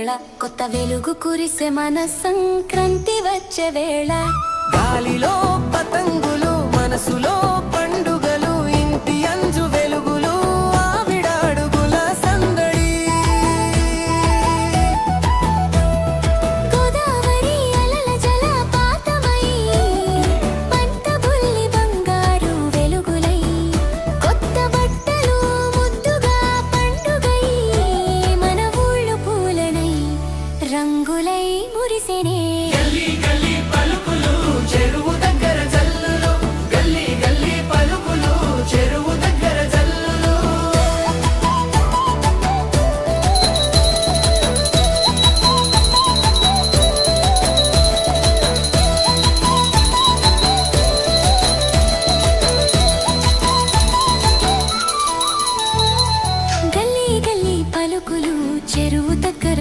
వేళ కొత్త వెలుగు కురిసే మన సంక్రాంతి వచ్చే వేళ గాలిలో పతంగులు మనసులో పండుగలు ఇంటి అంజు వెలుగులు ఆవిడాడుగుల సందడి గోదావరి అలల జలపాతమై పంట బుల్లి బంగారు వెలుగులై కొత్త బట్టలు ముద్దుగా పండుగై మన ఊళ్ళు పూలనై రంగులై మురిసెనే